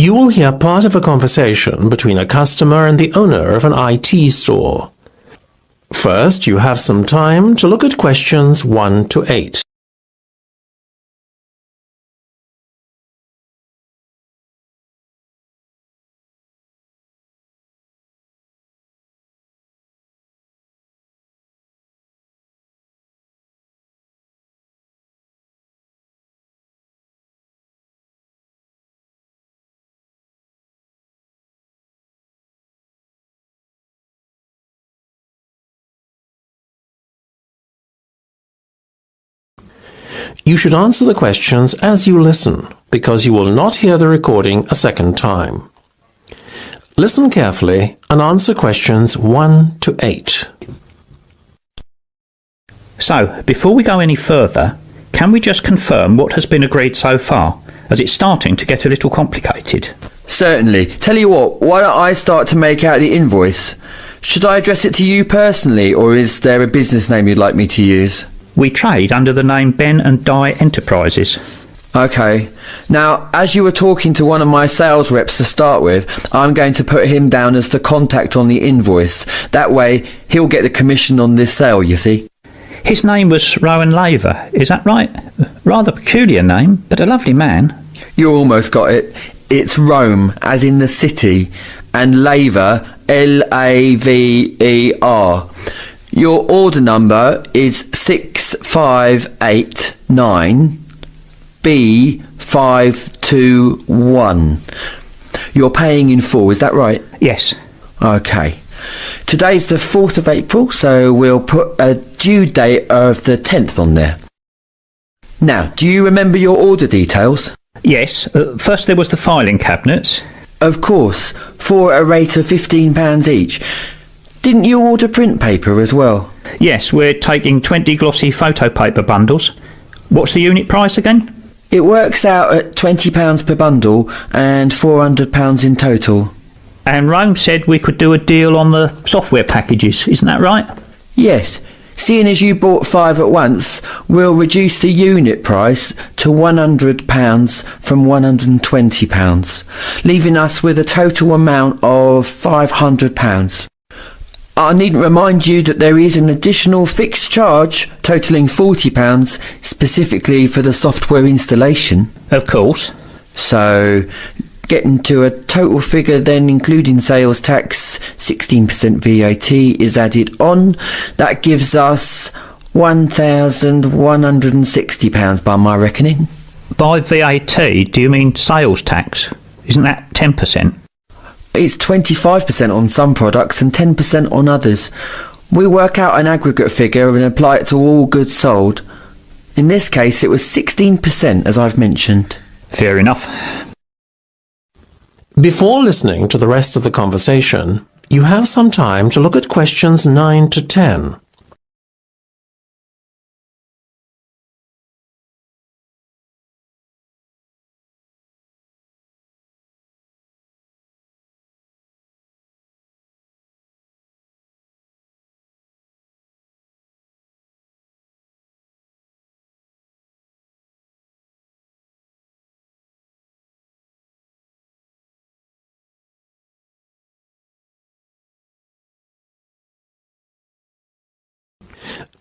You will hear part of a conversation between a customer and the owner of an IT store. First, you have some time to look at questions 1 to 8. You should answer the questions as you listen, because you will not hear the recording a second time. Listen carefully and answer questions 1 to 8. So, before we go any further, can we just confirm what has been agreed so far, as it's starting to get a little complicated? Certainly. Tell you what, why don't I start to make out the invoice? Should I address it to you personally, or is there a business name you'd like me to use? We trade under the name Ben and Dye Enterprises. Okay. Now, as you were talking to one of my sales reps to start with, I'm going to put him down as the contact on the invoice. That way, he'll get the commission on this sale, you see. His name was Rowan Laver, is that right? Rather peculiar name, but a lovely man. You almost got it. It's Rome, as in the city, and Laver, Laver. Your order number is 6589 B521. You're paying in full, is that right? Yes. Okay. Today's the 4th of April, so we'll put a due date of the 10th on there. Now, do you remember your order details? Yes. First there was the filing cabinets. Of course, for a rate of £15 each. Didn't you order print paper as well? Yes, we're taking 20 glossy photo paper bundles. What's the unit price again? It works out at £20 per bundle and £400 in total. And Rome said we could do a deal on the software packages, isn't that right? Yes. Seeing as you bought 5 at once, we'll reduce the unit price to £100 from £120, leaving us with a total amount of £500. I needn't remind you that there is an additional fixed charge totalling £40 specifically for the software installation. Of course. So, getting to a total figure then including sales tax, 16% VAT is added on. That gives us £1,160 by my reckoning. By VAT, do you mean sales tax? Isn't that 10%? It's 25% on some products and 10% on others. We work out an aggregate figure and apply it to all goods sold. In this case, it was 16%, as I've mentioned. Fair enough. Before listening to the rest of the conversation, you have some time to look at questions 9 to 10.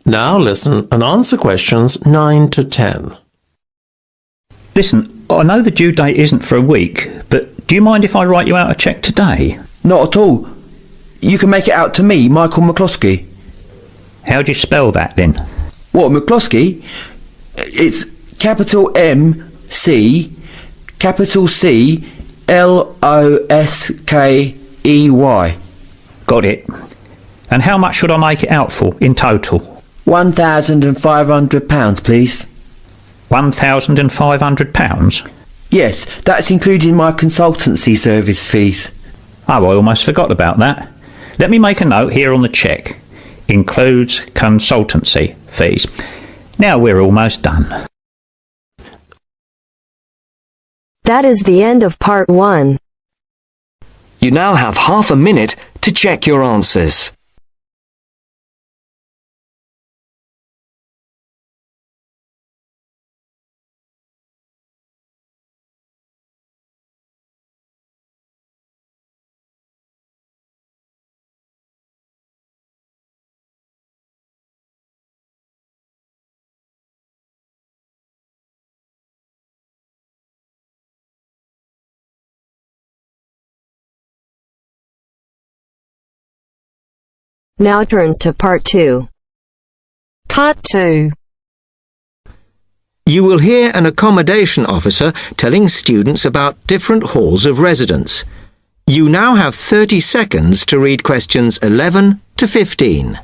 Now listen and answer questions 9 to 10. Listen, I know the due date isn't for a week, but do you mind if I write you out a cheque today? Not at all. You can make it out to me, Michael McCloskey. How do you spell that then? What, McCloskey? It's capital M-C, capital C-L-O-S-K-E-Y. Got it. And how much should I make it out for in total? £1,500, please. £1,500? Yes, that's including my consultancy service fees. Oh, I almost forgot about that. Let me make a note here on the cheque. Includes consultancy fees. Now we're almost done. That is the end of part 1. You now have half a minute to check your answers. Now turns to Part 2. Part 2. You will hear an accommodation officer telling students about different halls of residence. You now have 30 seconds to read questions 11 to 15.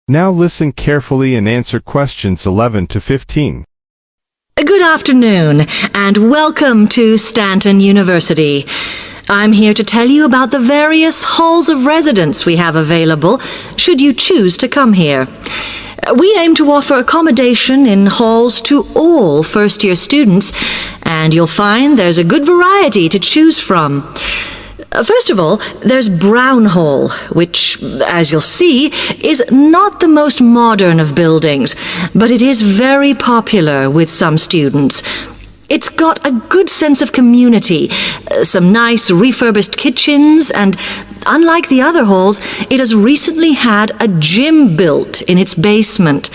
Now listen carefully and answer questions 11 to 15. Good afternoon, and welcome to Stanton University. I'm here to tell you about the various halls of residence we have available, should you choose to come here. We aim to offer accommodation in halls to all first-year students, and you'll find there's a good variety to choose from. First of all, there's Brown Hall, which, as you'll see, is not the most modern of buildings, but it is very popular with some students. It's got a good sense of community, some nice refurbished kitchens, and unlike the other halls, it has recently had a gym built in its basement.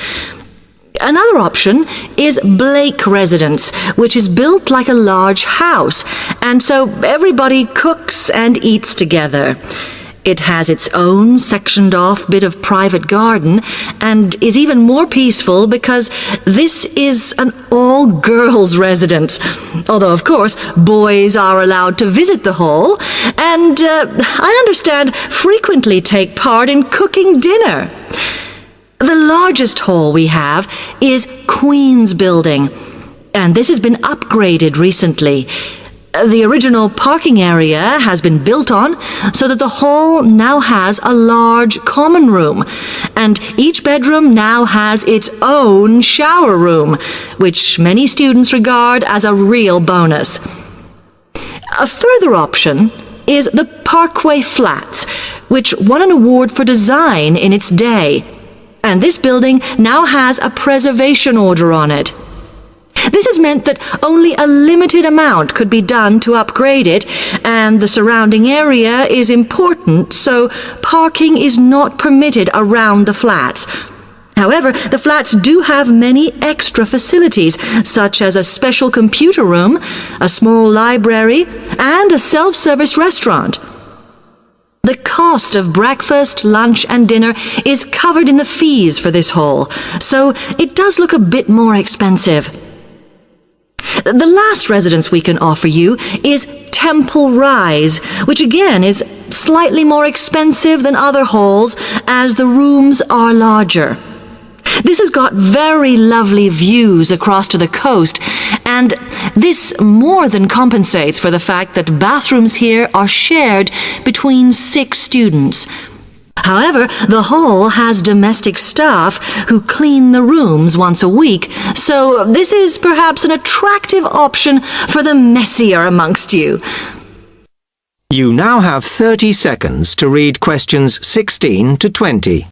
Another option is Blake Residence, which is built like a large house, and so everybody cooks and eats together. It has its own sectioned-off bit of private garden and is even more peaceful because this is an all-girls residence. Although, of course, boys are allowed to visit the hall and, I understand, frequently take part in cooking dinner. The largest hall we have is Queen's Building, and this has been upgraded recently. The original parking area has been built on so that the hall now has a large common room, and each bedroom now has its own shower room, which many students regard as a real bonus. A further option is the Parkway Flats, which won an award for design in its day. And this building now has a preservation order on it. This has meant that only a limited amount could be done to upgrade it, and the surrounding area is important, so parking is not permitted around the flats. However, the flats do have many extra facilities, such as a special computer room, a small library, and a self-service restaurant. The cost of breakfast, lunch, and dinner is covered in the fees for this hall, so it does look a bit more expensive. The last residence we can offer you is Temple Rise, which again is slightly more expensive than other halls as the rooms are larger. This has got very lovely views across to the coast, and this more than compensates for the fact that bathrooms here are shared between 6 students. However, the hall has domestic staff who clean the rooms once a week, so this is perhaps an attractive option for the messier amongst you. You now have 30 seconds to read questions 16 to 20.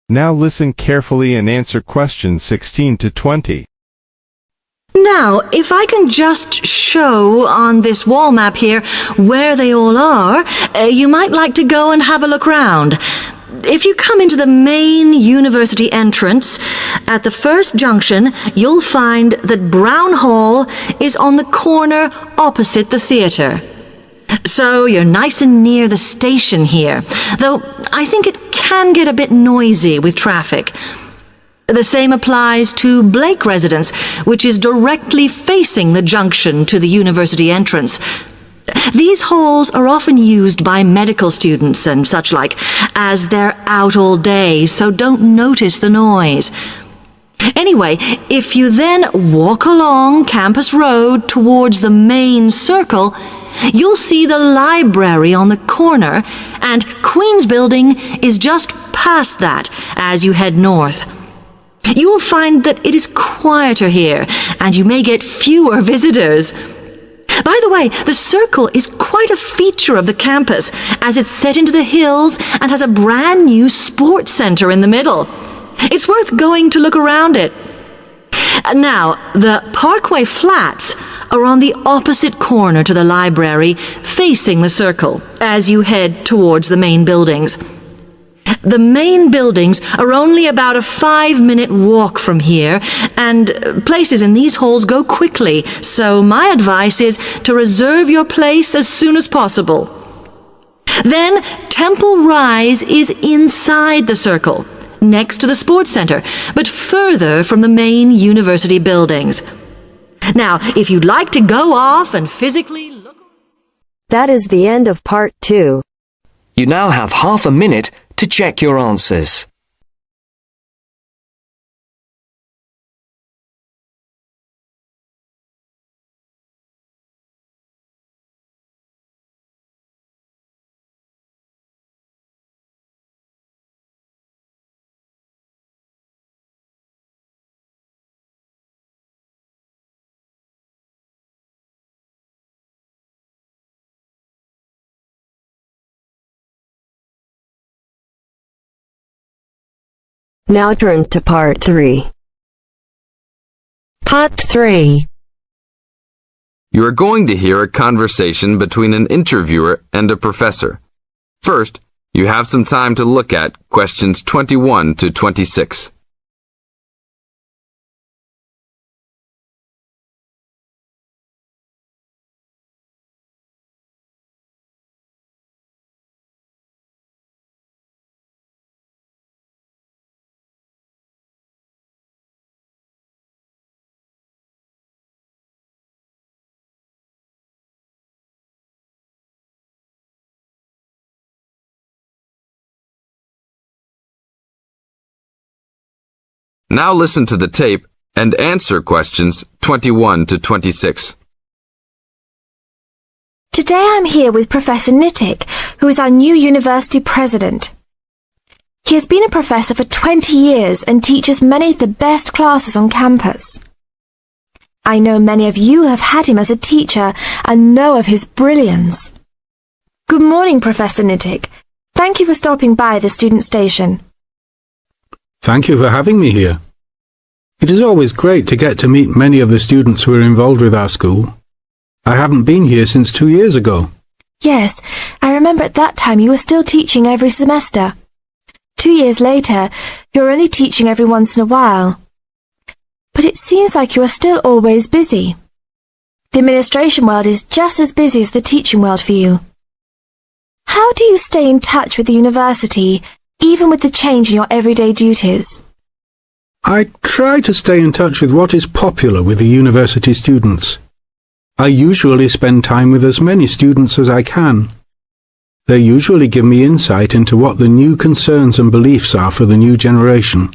Now listen carefully and answer questions 16 to 20. Now, if I can just show on this wall map here where they all are, you might like to go and have a look round. If you come into the main university entrance, at the first junction, you'll find that Brown Hall is on the corner opposite the theatre. So you're nice and near the station here, though I think it can get a bit noisy with traffic. The same applies to Blake Residence, which is directly facing the junction to the university entrance. These halls are often used by medical students and such like, as they're out all day, so don't notice the noise. Anyway, if you then walk along Campus Road towards the main circle, you'll see the library on the corner, and Queen's Building is just past that as you head north. You will find that it is quieter here, and you may get fewer visitors. By the way, the circle is quite a feature of the campus, as it's set into the hills and has a brand new sports center in the middle. It's worth going to look around it. Now, the Parkway Flats are on the opposite corner to the library, facing the circle, as you head towards the main buildings. The main buildings are only about a 5-minute walk from here, and places in these halls go quickly, so my advice is to reserve your place as soon as possible. Then, Temple Rise is inside the circle, next to the sports center, but further from the main university buildings. Now, if you'd like to go off and physically look... That is the end of part 2. You now have half a minute to check your answers. Now turns to part 3. Part 3. You are going to hear a conversation between an interviewer and a professor. First, you have some time to look at questions 21 to 26. Now listen to the tape and answer questions 21 to 26. Today I'm here with Professor Nittick, who is our new university president. He has been a professor for 20 years and teaches many of the best classes on campus. I know many of you have had him as a teacher and know of his brilliance. Good morning, Professor Nittick. Thank you for stopping by the student station. Thank you for having me here. It is always great to get to meet many of the students who are involved with our school. I haven't been here since 2 years ago. Yes, I remember at that time you were still teaching every semester. 2 years later, you're only teaching every once in a while. But it seems like you are still always busy. The administration world is just as busy as the teaching world for you. How do you stay in touch with the university, even with the change in your everyday duties? I try to stay in touch with what is popular with the university students. I usually spend time with as many students as I can. They usually give me insight into what the new concerns and beliefs are for the new generation.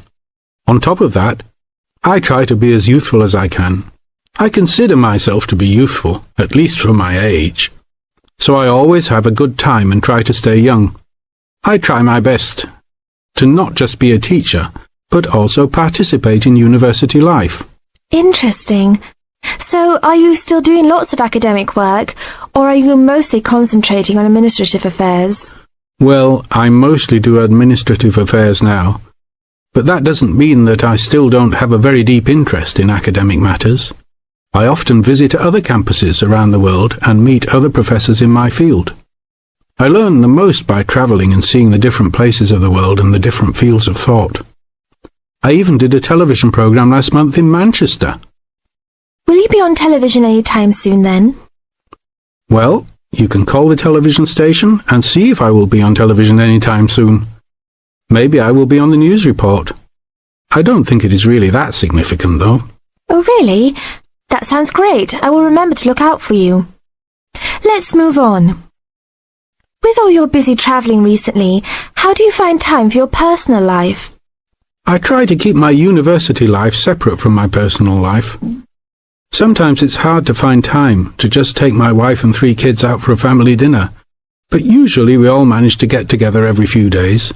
On top of that, I try to be as youthful as I can. I consider myself to be youthful, at least for my age. So I always have a good time and try to stay young. I try my best to not just be a teacher, but also participate in university life. Interesting. So, are you still doing lots of academic work, or are you mostly concentrating on administrative affairs? Well, I mostly do administrative affairs now, but that doesn't mean that I still don't have a very deep interest in academic matters. I often visit other campuses around the world and meet other professors in my field. I learn the most by travelling and seeing the different places of the world and the different fields of thought. I even did a television programme last month in Manchester. Will you be on television any time soon then? Well, you can call the television station and see if I will be on television any time soon. Maybe I will be on the news report. I don't think it is really that significant, though. Oh, really? That sounds great. I will remember to look out for you. Let's move on. With all your busy travelling recently, how do you find time for your personal life? I try to keep my university life separate from my personal life. Sometimes it's hard to find time to just take my wife and 3 kids out for a family dinner, but usually we all manage to get together every few days.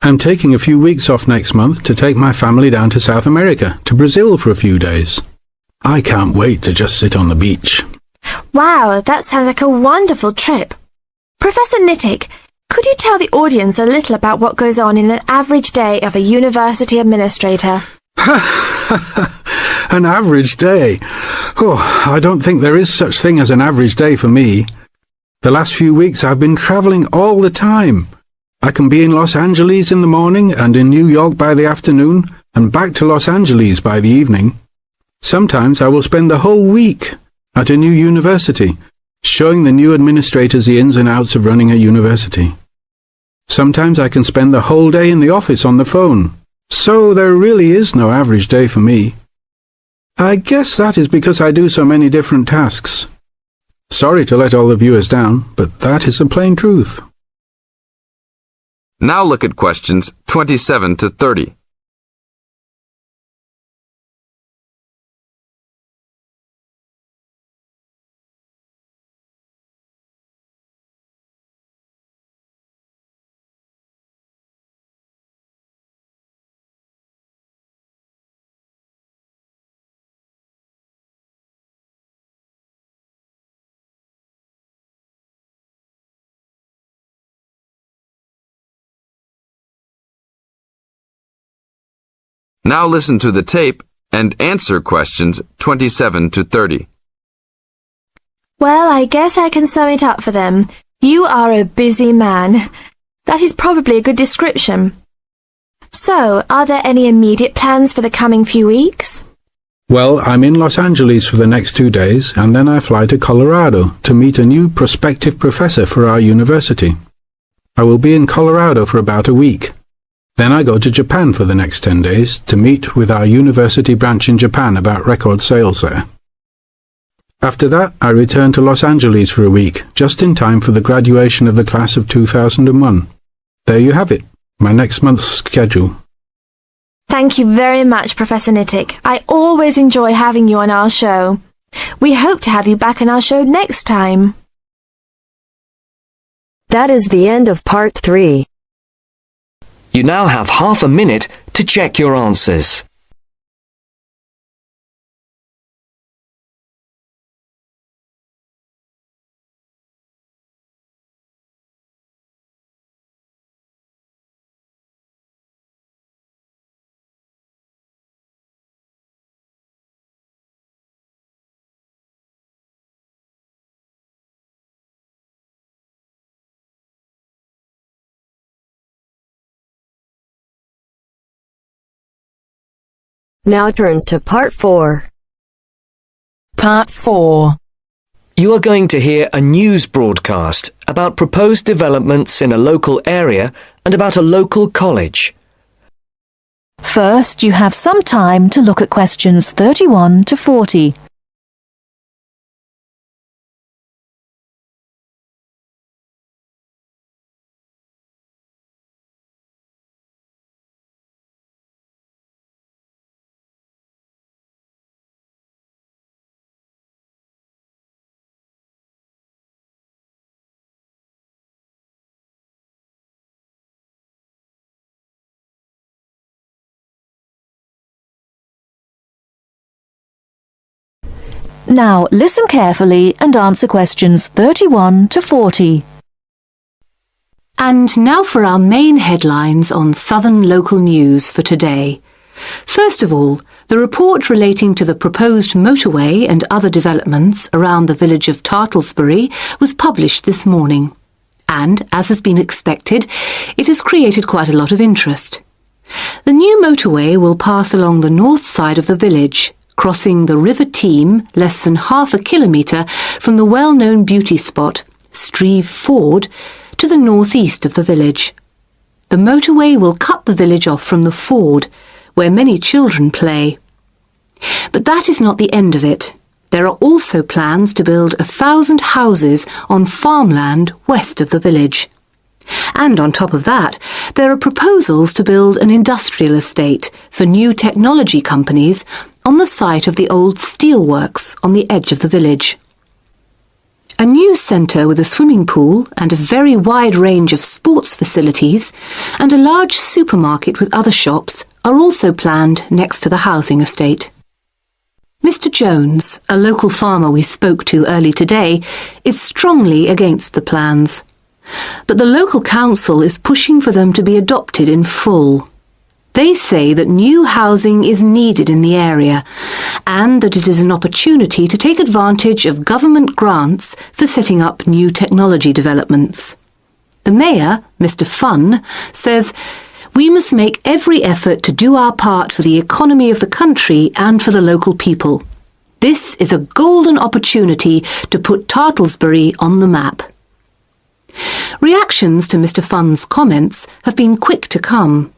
I'm taking a few weeks off next month to take my family down to South America, to Brazil for a few days. I can't wait to just sit on the beach. Wow, that sounds like a wonderful trip. Professor Nittick, could you tell the audience a little about what goes on in an average day of a university administrator? An average day? Oh, I don't think there is such thing as an average day for me. The last few weeks I've been travelling all the time. I can be in Los Angeles in the morning and in New York by the afternoon and back to Los Angeles by the evening. Sometimes I will spend the whole week at a new university, showing the new administrators the ins and outs of running a university. Sometimes I can spend the whole day in the office on the phone. So there really is no average day for me. I guess that is because I do so many different tasks. Sorry to let all the viewers down, but that is the plain truth. Now look at questions 27 to 30. Now listen to the tape and answer questions 27 to 30. Well, I guess I can sum it up for them. You are a busy man. That is probably a good description. So, are there any immediate plans for the coming few weeks? Well, I'm in Los Angeles for the next 2 days, and then I fly to Colorado to meet a new prospective professor for our university. I will be in Colorado for about a week. Then I go to Japan for the next 10 days to meet with our university branch in Japan about record sales there. After that, I return to Los Angeles for a week, just in time for the graduation of the class of 2001. There you have it, my next month's schedule. Thank you very much, Professor Nittick. I always enjoy having you on our show. We hope to have you back on our show next time. That is the end of part 3. You now have half a minute to check your answers. Now turns to part 4. Part 4. You are going to hear a news broadcast about proposed developments in a local area and about a local college. First, you have some time to look at questions 31 to 40. Now listen carefully and answer questions 31 to 40. And now for our main headlines on Southern local news for today. First of all, the report relating to the proposed motorway and other developments around the village of Tartlesbury was published this morning. And, as has been expected, it has created quite a lot of interest. The new motorway will pass along the north side of the village, crossing the River Team less than half a kilometre from the well-known beauty spot, Streve Ford, to the northeast of the village. The motorway will cut the village off from the ford, where many children play. But that is not the end of it. There are also plans to build 1,000 houses on farmland west of the village. And on top of that, there are proposals to build an industrial estate for new technology companies on the site of the old steelworks on the edge of the village. A news centre with a swimming pool and a very wide range of sports facilities and a large supermarket with other shops are also planned next to the housing estate. Mr. Jones, a local farmer we spoke to early today, is strongly against the plans. But the local council is pushing for them to be adopted in full. They say that new housing is needed in the area and that it is an opportunity to take advantage of government grants for setting up new technology developments. The Mayor, Mr. Funn, says, "We must make every effort to do our part for the economy of the country and for the local people. This is a golden opportunity to put Tartlesbury on the map." Reactions to Mr. Funn's comments have been quick to come.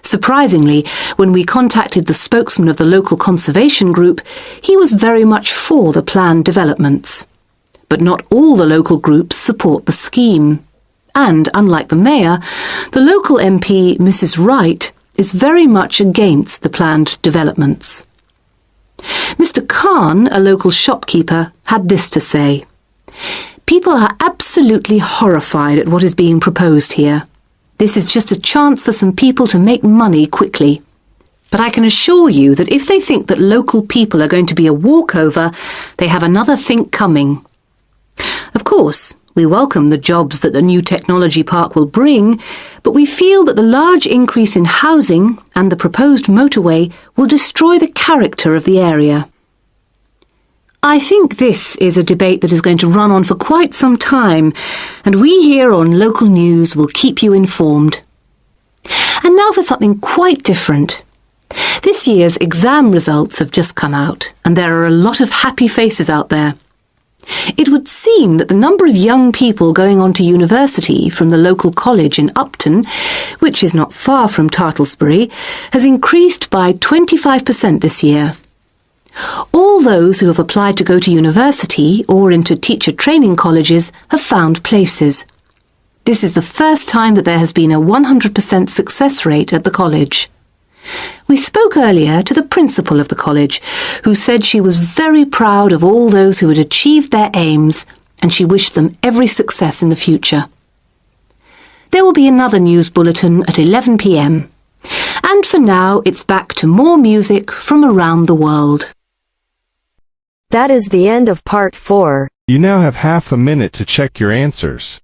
Surprisingly, when we contacted the spokesman of the local conservation group, he was very much for the planned developments. But not all the local groups support the scheme. And, unlike the Mayor, the local MP, Mrs. Wright, is very much against the planned developments. Mr. Khan, a local shopkeeper, had this to say: "People are absolutely horrified at what is being proposed here. This is just a chance for some people to make money quickly. But I can assure you that if they think that local people are going to be a walkover, they have another think coming. Of course, we welcome the jobs that the new technology park will bring, but we feel that the large increase in housing and the proposed motorway will destroy the character of the area." I think this is a debate that is going to run on for quite some time, and we here on Local News will keep you informed. And now for something quite different. This year's exam results have just come out, and there are a lot of happy faces out there. It would seem that the number of young people going on to university from the local college in Upton, which is not far from Tartlesbury, has increased by 25% this year. All those who have applied to go to university or into teacher training colleges have found places. This is the first time that there has been a 100% success rate at the college. We spoke earlier to the principal of the college, who said she was very proud of all those who had achieved their aims, and she wished them every success in the future. There will be another news bulletin at 11 p.m. And for now, it's back to more music from around the world. That is the end of part 4. You now have half a minute to check your answers.